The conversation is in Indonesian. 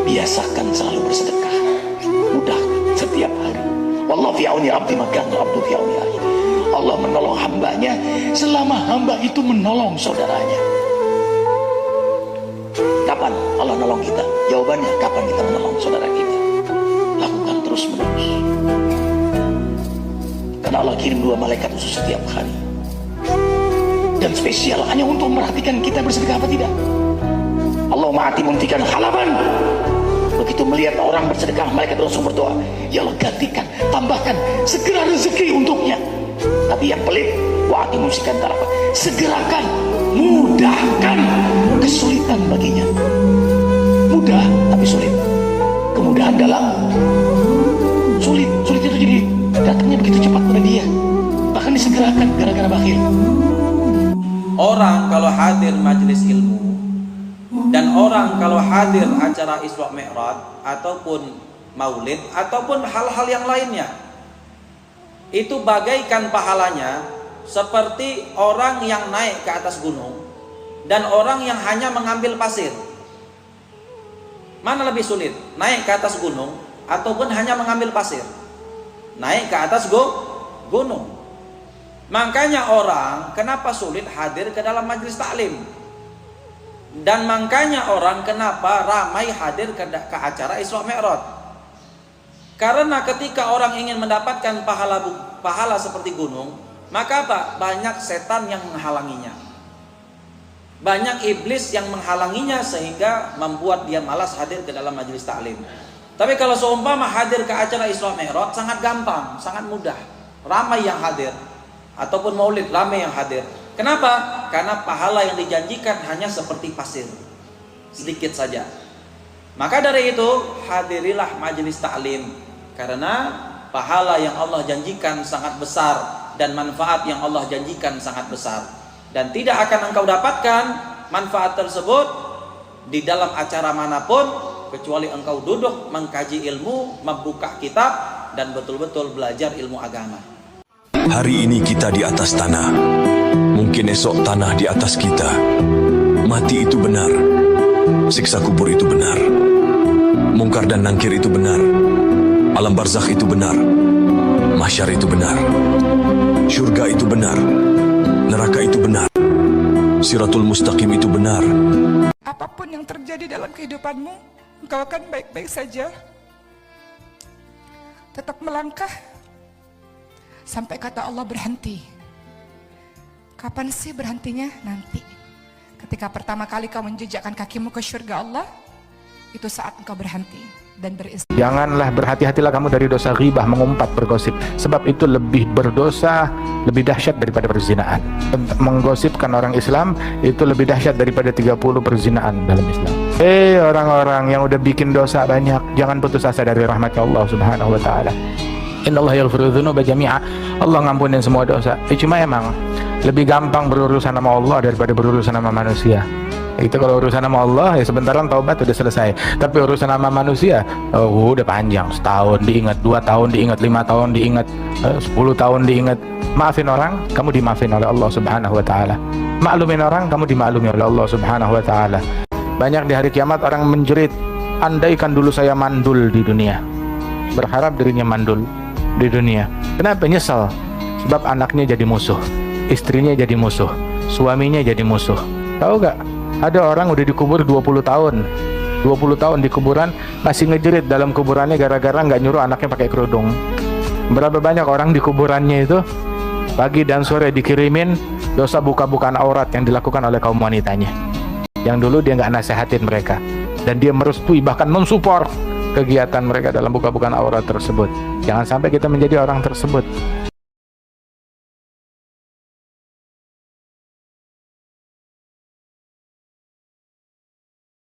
Biasakan selalu bersedekah. Mudah setiap hari. Wallahu fi auni abdi ma kana abdu fi auni akhi. Allah menolong hambanya selama hamba itu menolong saudaranya. Kapan Allah nolong kita? Jawabannya kapan kita menolong saudara kita. Lakukan terus menerus. Karena Allah kirim 2 malaikat khusus setiap hari. Dan spesial hanya untuk memperhatikan kita bersedekah apa tidak. Allah ma'ati muntikan halaman. Begitu melihat orang bersedekah, malaikat langsung berdoa, ya Allah gantikan, tambahkan segera rezeki untuknya. Tapi yang pelit, wa'ati musikan tarapa, segerakan, mudahkan kesulitan baginya. Mudah tapi sulit. Kemudahan dalam sulit itu jadi datangnya begitu cepat pada dia, bahkan disegerakan gara-gara bakhil. Orang kalau hadir majelis ilmu dan orang kalau hadir acara Isra Mi'raj ataupun maulid ataupun hal-hal yang lainnya, itu bagaikan pahalanya seperti orang yang naik ke atas gunung dan orang yang hanya mengambil pasir. Mana lebih sulit? Naik ke atas gunung ataupun hanya mengambil pasir? Naik ke atas gunung. Makanya orang kenapa sulit hadir ke dalam majelis taklim, dan makanya orang kenapa ramai hadir ke acara Isra Mi'raj. Karena ketika orang ingin mendapatkan pahala seperti gunung, maka apa? Banyak setan yang menghalanginya, banyak iblis yang menghalanginya, sehingga membuat dia malas hadir ke dalam majelis taklim. Tapi kalau seumpama hadir ke acara Isra Mi'raj, sangat gampang, sangat mudah, ramai yang hadir. Ataupun maulid, ramai yang hadir. Kenapa? Karena pahala yang dijanjikan hanya seperti pasir, sedikit saja. Maka dari itu hadirilah majelis taklim, karena pahala yang Allah janjikan sangat besar dan manfaat yang Allah janjikan sangat besar. Dan tidak akan engkau dapatkan manfaat tersebut di dalam acara manapun kecuali engkau duduk mengkaji ilmu, membuka kitab dan betul-betul belajar ilmu agama. Hari ini kita di atas tanah, mungkin esok tanah di atas kita. Mati itu benar, siksa kubur itu benar, mungkar dan nangkir itu benar, alam barzakh itu benar, mahsyar itu benar, syurga itu benar, neraka itu benar, siratul mustaqim itu benar. Apapun yang terjadi dalam kehidupanmu, engkau akan baik-baik saja. Tetap melangkah sampai kata Allah berhenti. Kapan sih berhentinya? Nanti ketika pertama kali kau menjejakkan kakimu ke surga Allah, itu saat engkau berhenti dan beristighfar. Janganlah, berhati-hatilah kamu dari dosa ghibah, mengumpat, bergosip, sebab itu lebih berdosa, lebih dahsyat daripada perzinaan. Menggosipkan orang Islam itu lebih dahsyat daripada 30 perzinaan dalam Islam. Orang-orang yang udah bikin dosa banyak, jangan putus asa dari rahmat Allah Subhanahu wa taala. Innallaha yaghfiru dzunuba jami'a. Allah ngampunin semua dosa. Cuma emang lebih gampang berurusan sama Allah daripada berurusan sama manusia. Itu kalau urusan sama Allah ya sebentaran taubat udah selesai. Tapi urusan sama manusia udah panjang. Setahun diingat, 2 tahun diingat, 5 tahun diingat, 10 tahun diingat. Maafin orang, kamu dimaafin oleh Allah Subhanahu wa taala. Maklumin orang, kamu dimaklumi oleh Allah Subhanahu wa taala. Banyak di hari kiamat orang menjerit, andaikan dulu saya mandul di dunia. Berharap dirinya mandul di dunia. Kenapa? Nyesal sebab anaknya jadi musuh, istrinya jadi musuh, suaminya jadi musuh. Tahu gak? Ada orang udah dikubur 20 tahun 20 tahun di kuburan, masih ngejerit dalam kuburannya gara-gara nggak nyuruh anaknya pakai kerudung. Berapa banyak orang di kuburannya itu pagi dan sore dikirimin dosa buka-bukaan aurat yang dilakukan oleh kaum wanitanya, yang dulu dia nggak nasehatin mereka, dan dia merestui bahkan mensupport kegiatan mereka dalam buka-bukaan aurat tersebut. Jangan sampai kita menjadi orang tersebut.